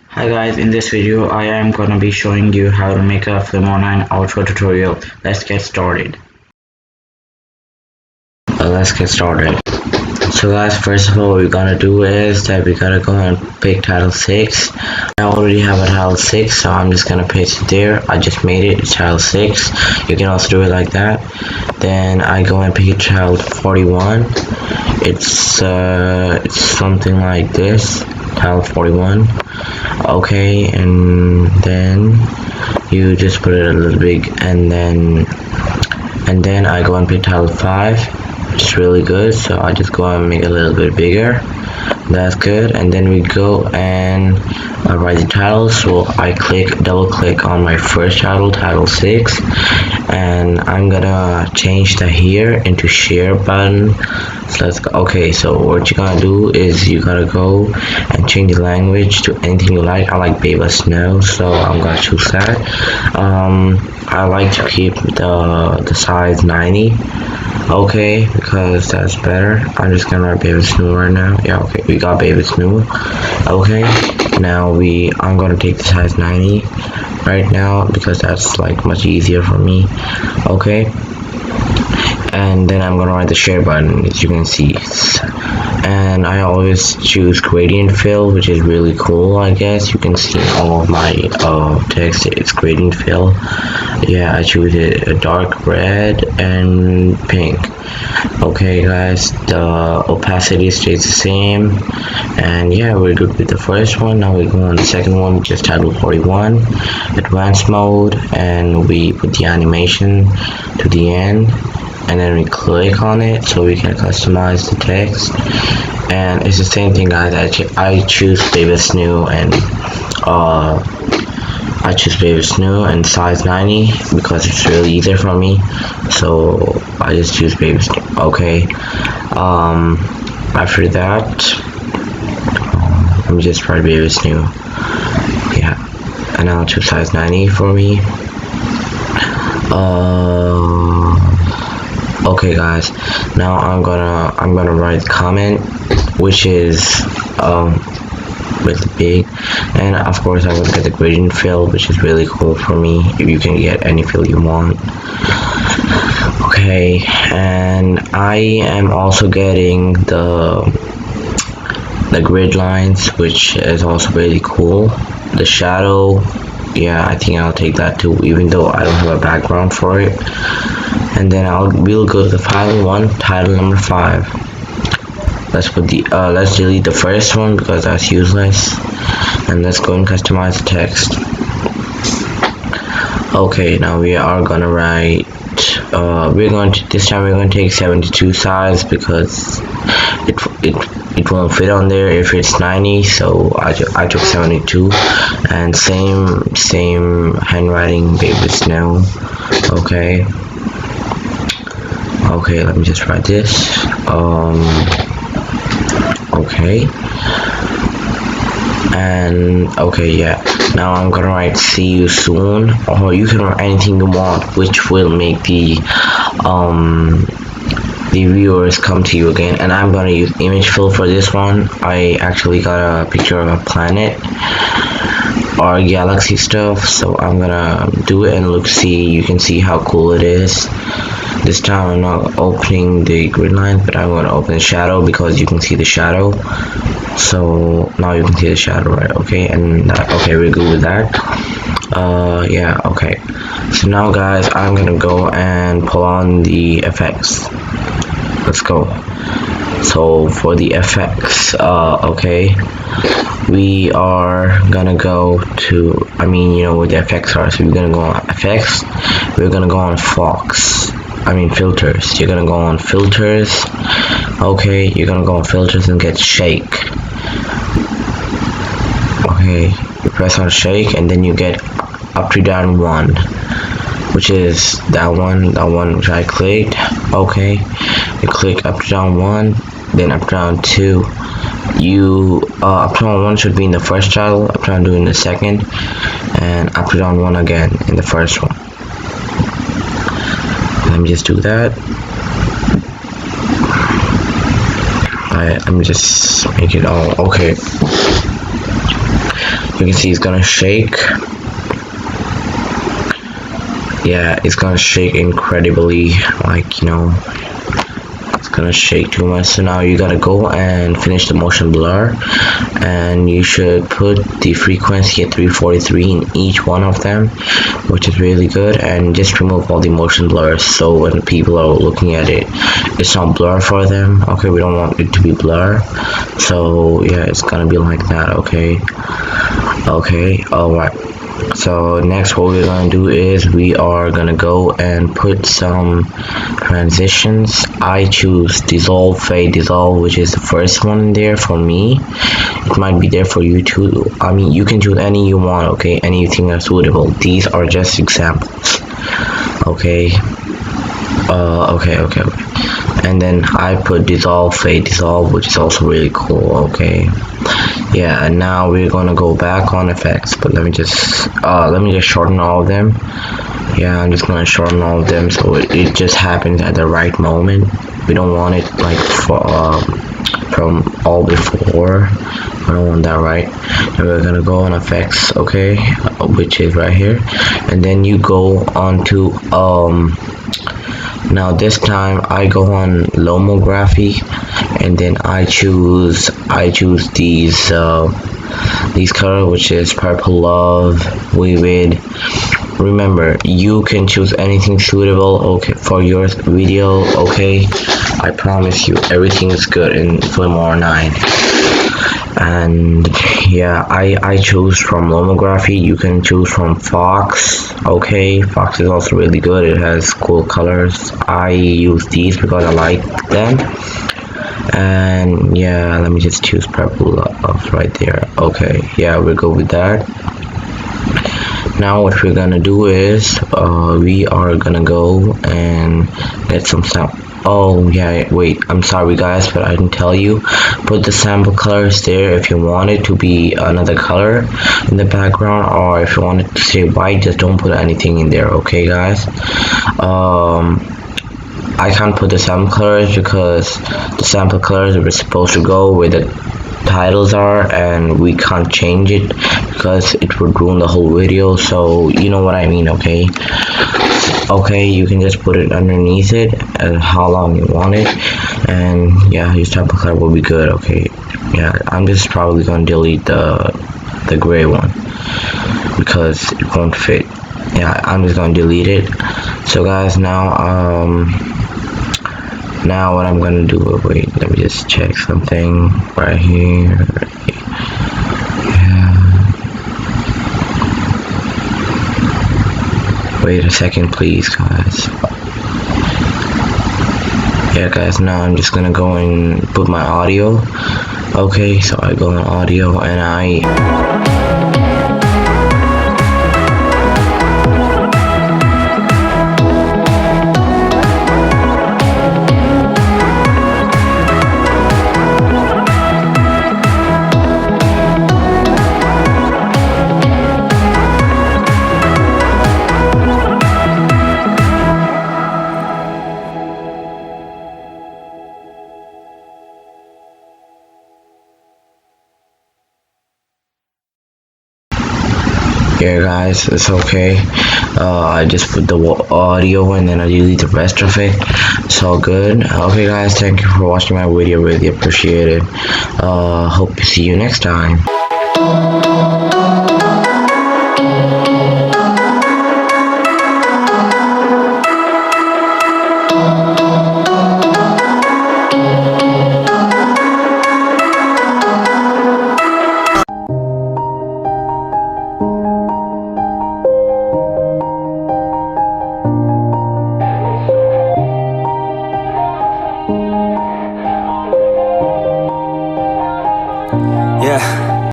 Hi guys, in this video I am gonna be showing you how to make a flimora outro tutorial. Let's get started. So guys, first of all what we're gonna do is that we gotta go and pick title 6. I already have a title 6, so I'm just gonna paste it there. I just made it, it's title 6. You can also do it like that. Then I go and pick title 41. It's something like this, title 41. Okay, and then you just put it a little big, and then I go and pick title 5. It's really good, so I just go and make it a little bit bigger. That's good. And then we go and write the title. So I double click on my first title, title 6, and I'm gonna change the here into share button. So let's go. Okay, so what you're gonna do is you gotta go and change the language to anything you like. I like Baby Snow, so I'm gonna choose that. I like to keep the size 90. Okay, because that's better. I'm just gonna write Baby Snow right now. Yeah, okay, we got Baby Snow. Okay, now I'm gonna take the size 90 right now because that's like much easier for me. Okay, and then I'm gonna write the share button, as you can see. And I always choose gradient fill, which is really cool. I guess you can see all of my text, it's gradient fill. Yeah, I choose it a dark red and pink. Okay guys, the opacity stays the same, and yeah, we're good with the first one. Now we go on the second one, which is title 41, advanced mode, and we put the animation to the end, and then we click on it so we can customize the text. And it's the same thing guys. I choose Baby Snow, and I choose Baby Snow and size 90 because it's really easier for me, so I just choose Baby Snow. Okay, after that let me just write Baby Snow. Yeah, and I'll choose size 90 for me. Okay guys, now I'm gonna write comment, which is really big, and of course I'm gonna get the gradient fill, which is really cool for me. You can get any fill you want. Okay, and I am also getting the grid lines, which is also really cool. The shadow, yeah, I think I'll take that too, even though I don't have a background for it. And then we'll go to the final one, title number 5. Let's delete the first one because that's useless, and let's go and customize the text. Okay, now we are gonna write this time we're going to take 72 size because it won't fit on there if it's 90, so I took 72. And same handwriting, Baby Snow. Okay, let me just write this. Okay, and okay, yeah, now I'm gonna write see you soon, or you can write anything you want, which will make the viewers come to you again. And I'm gonna use image fill for this one. I actually got a picture of a planet or galaxy stuff, so I'm gonna do it, and you can see how cool it is. This time I'm not opening the grid line, but I'm going to open the shadow because you can see the shadow. So now you can see the shadow, right? Okay, and okay, we're good with that. Yeah, okay. So now guys, I'm gonna go and pull on the effects. Let's go. So for the effects, okay, we are gonna go to, what the effects are. So we're gonna go on effects. We're gonna go on filters. You're gonna go on filters. Okay, you're gonna go on filters and get shake. Okay, you press on shake, and then you get up to down 1, which is that one which I clicked. Okay, you click up to down 1, then up down 2. Up down 1 should be in the first title, up down 2 in the second, and up down 1 again in the first one. Let me just do that. let me just make it all okay. You can see it's gonna shake. Yeah, it's gonna shake incredibly, like, you know, it's gonna shake too much. So now you gotta go and finish the motion blur, and you should put the frequency at 343 in each one of them, which is really good. And just remove all the motion blurs, so when people are looking at it, it's not blur for them. Okay, we don't want it to be blur, so yeah, it's gonna be like that. Okay, all right. So next, what we're gonna do is we are gonna go and put some transitions. I choose dissolve, fade, dissolve, which is the first one there for me. It might be there for you too. I mean, you can choose any you want. Okay, anything that's suitable. These are just examples. Okay. Okay. And then I put dissolve, fade, dissolve, which is also really cool. Okay. Yeah, and now we're gonna go back on effects, but let me just shorten all of them. Yeah, I'm just gonna shorten all of them so it just happens at the right moment. We don't want it like from all before. I don't want that, right? And we're gonna go on effects, okay, which is right here, and then you go on to now this time I go on lomography, and then I choose these color, which is purple, love, vivid. Remember, you can choose anything suitable, okay, for your video. Okay, I promise you everything is good in Flimora 9. And yeah, I choose from lomography. You can choose from Fox. Okay, Fox is also really good. It has cool colors. I use these because I like them. And yeah, let me just choose purple right there. Okay, yeah, we'll go with that. Now what we're gonna do is we are gonna go and get some sound. Oh yeah, wait, I'm sorry guys, but I didn't tell you. Put the sample colors there if you want it to be another color in the background, or if you want it to stay white, just don't put anything in there. Okay guys, I can't put the sample colors because the sample colors are supposed to go where the titles are, and we can't change it because it would ruin the whole video. So you know what I mean. Okay, you can just put it underneath it and how long you want it, and yeah, your sample color will be good. Okay, yeah, I'm just probably gonna delete the gray one because it won't fit. Yeah, I'm just gonna delete it. So guys, now what I'm gonna do, wait, let me just check something right here. Yeah. Wait a second please guys. Yeah guys, now I'm just gonna go and put my audio. Okay, so I go on audio and I yeah guys, it's okay. I just put the audio and then I delete the rest of it. It's all good. Okay guys, thank you for watching my video, really appreciate it. Hope to see you next time.